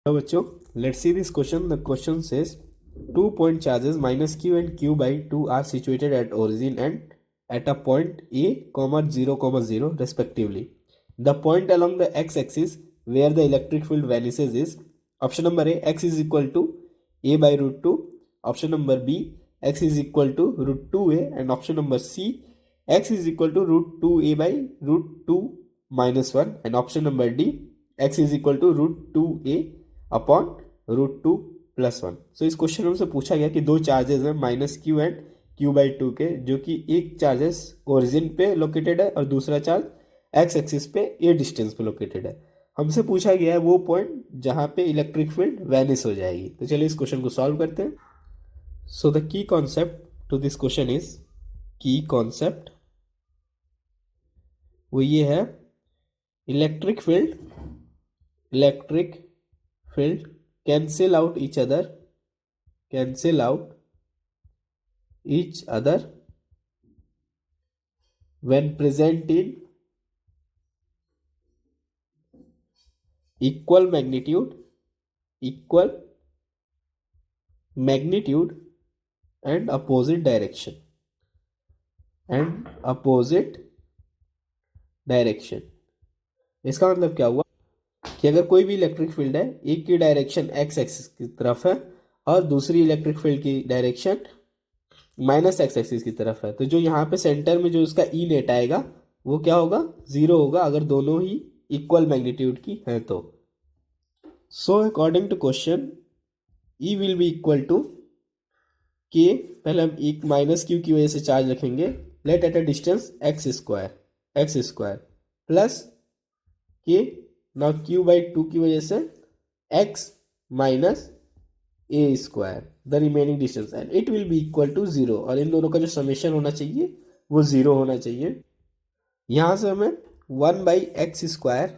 तो बच्चों, let's see this question. The question says 2 point charges minus q and q by 2 are situated at origin and at a point a comma 0 comma 0 respectively. The point along the x-axis where the electric field vanishes is option number A, x is equal to a by root 2, option number B, x is equal to root 2a, and option number C, x is equal to root 2a by root 2 minus 1, and option number D, x is equal to root 2a upon root 2 plus 1. So इस question में हमसे पूछा गया कि दो charges हैं minus Q and Q by 2 के, जो कि एक चार्जेस ओरिजिन पे लोकेटेड है और दूसरा चार्ज एक्स एक्सिस पे ए डिस्टेंस पे लोकेटेड है. हमसे पूछा गया है वो पॉइंट जहां पे इलेक्ट्रिक फील्ड वैनिश हो जाएगी. तो चलिए इस क्वेश्चन को सॉल्व करते हैं. So the key concept to this question is, key concept वो ये है, electric field cancel out each other when present in equal magnitude and opposite direction. इसका मतलब क्या हुआ कि अगर कोई भी इलेक्ट्रिक फील्ड है, एक की डायरेक्शन एक्स एक्सिस की तरफ है और दूसरी इलेक्ट्रिक फील्ड की डायरेक्शन माइनस एक्स एक्सिस की तरफ है, तो जो यहाँ पे सेंटर में जो उसका ई नेट आएगा वो क्या होगा, 0 होगा अगर दोनों ही इक्वल मैग्नीट्यूड की है तो. So according to question, e will be equal to k, पहले हम एक माइनस क्यू की वजह से चार्ज रखेंगे, let at a distance x square plus k, ना क्यू बाई 2 की वजह से x minus a square the remaining distance, and it will be equal to 0. और इन दोनों का जो समेशन होना चाहिए वो 0 होना चाहिए. यहां से हमें 1 by x square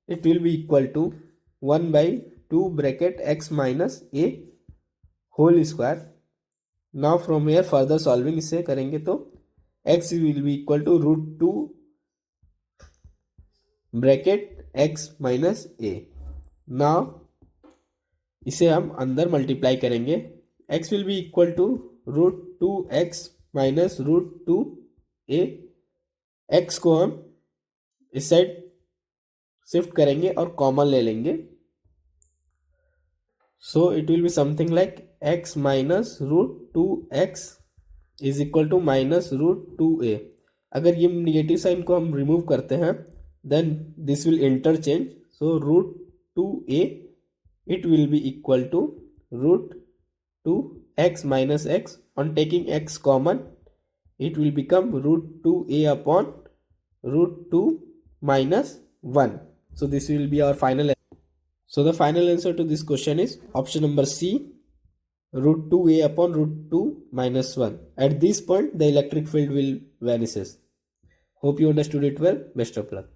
it will be equal to 1 by 2 bracket x minus a whole square. Now from here further solving इसे करेंगे तो x will be equal to root 2 bracket x minus a. Now इसे हम अंदर multiply करेंगे, x will be equal to root 2x minus root 2a. x को हम इस साइड शिफ्ट करेंगे और कॉमन ले लेंगे, so it will be something like x minus root 2x is equal to minus root 2a. अगर ये निगेटिव साइन को हम रिमूव करते हैं, then this will interchange, so root 2a it will be equal to root 2x minus x. On taking x common, it will become root 2a upon root 2 minus 1. So this will be our final answer. So the final answer to this question is option number C, root 2a upon root 2 minus 1. At this point the electric field will vanishes. Hope you understood it well. Best of luck.